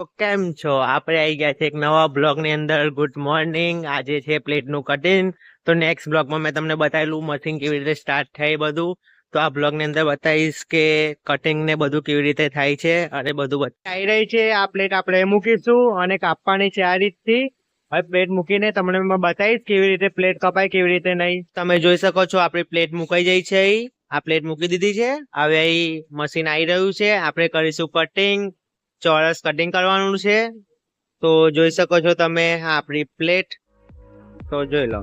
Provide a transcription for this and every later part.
તો કેમ છો? આપણે આવી ગયા છે એક નવા બ્લોગ ની અંદર. Good morning. આજે છે પ્લેટ નું કટિંગ. તો નેક્સ્ટ બ્લોગમાં મેં તમને બતાવેલું મશીન કેવી રીતે સ્ટાર્ટ થાય બધું. તો આ બ્લોગ ની અંદર બતાવીશ કે કટિંગ ને બધું કેવી રીતે થાય છે અને બધું આવી રહી છે. આ પ્લેટ આપણે મૂકીશું અને કાપવાની છે આ રીતથી. હવે પ્લેટ મૂકીને તમને મેં બતાવીશ કેવી રીતે પ્લેટ કપાય કેવી રીતે નહીં. તમે જોઈ શકો છો આપણી પ્લેટ મુકાઈ જાય છે. આ પ્લેટ મૂકી દીધી છે. હવે અહીં મશીન આવી રહ્યું છે. આપણે કરીશું કટિંગ. ચોરસ કટિંગ કરવાનું છે. તો જોઈ શકો છો તમે આપણી પ્લેટ. તો જોઈ લો.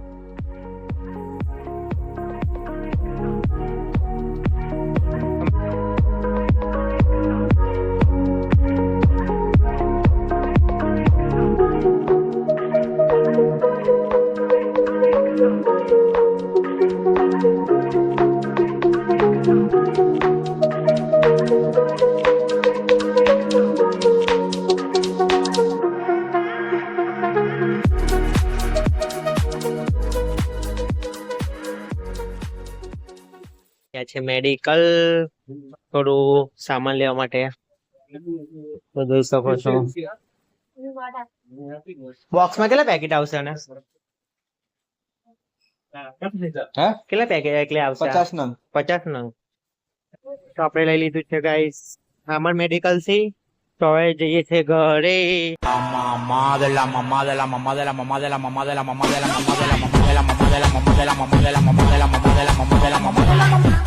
ત્યાં છે મેડિકલ. થોડું સામાન લેવા માટે. તો જોઈ શકો છો બોક્સમાં કેટલા પેકેટ આવશે ને કેટલા પેકેટ એટલે આવશે 50 નંગ 50 નંગ. તો આપણે લઈ લીધું છે ગાઈસ સામાન મેડિકલ થી. તો હવે જઈએ છે ઘરે. mamá de la mamá de la mamá de la mamá de la mamá de la mamá de la mamá de la mamá de la mamá de la mamá de la mamá de la mamá de la mamá de la mamá de la mamá de la mamá de la mamá de la mamá